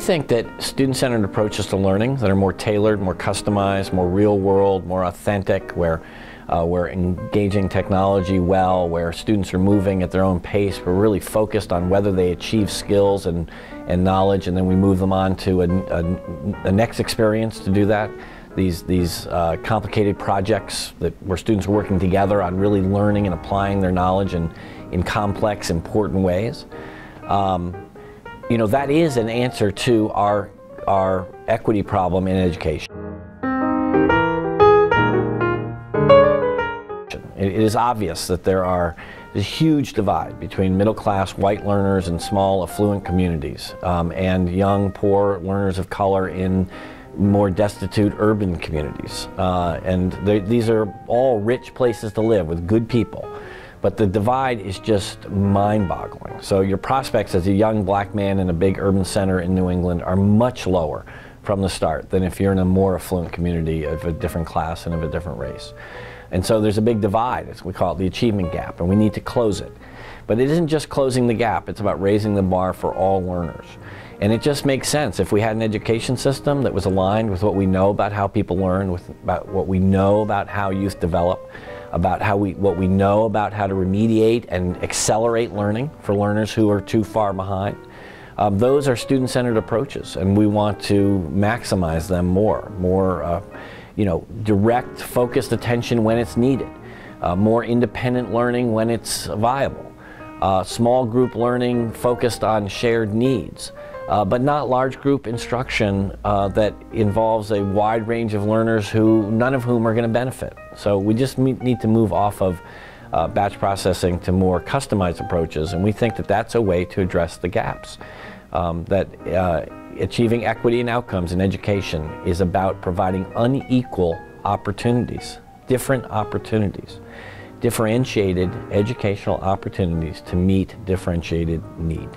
think that student-centered approaches to learning that are more tailored, more customized, more real-world, more authentic, where we're engaging technology well, where students are moving at their own pace. We're really focused on whether they achieve skills and knowledge, and then we move them on to a next experience to do that. These complicated projects where students are working together on really learning and applying their knowledge in complex, important ways. You know, that is an answer to our equity problem in education. It is obvious that there's a huge divide between middle-class white learners in small, affluent communities and young, poor learners of color in more destitute urban communities. These are all rich places to live with good people. But the divide is just mind-boggling. So your prospects as a young black man in a big urban center in New England are much lower from the start than if you're in a more affluent community of a different class and of a different race. And so there's a big divide, as we call it, the achievement gap, and we need to close it. But it isn't just closing the gap, it's about raising the bar for all learners. And it just makes sense if we had an education system that was aligned with what we know about how people learn, about what we know about how youth develop, about what we know about how to remediate and accelerate learning for learners who are too far behind. Those are student-centered approaches, and we want to maximize them more you know, direct, focused attention when it's needed, more independent learning when it's viable, small group learning focused on shared needs, but not large group instruction that involves a wide range of learners none of whom are going to benefit. So we just need to move off of batch processing to more customized approaches, and we think that that's a way to address the gaps. Achieving equity and outcomes in education is about providing unequal opportunities, different opportunities, differentiated educational opportunities to meet differentiated need.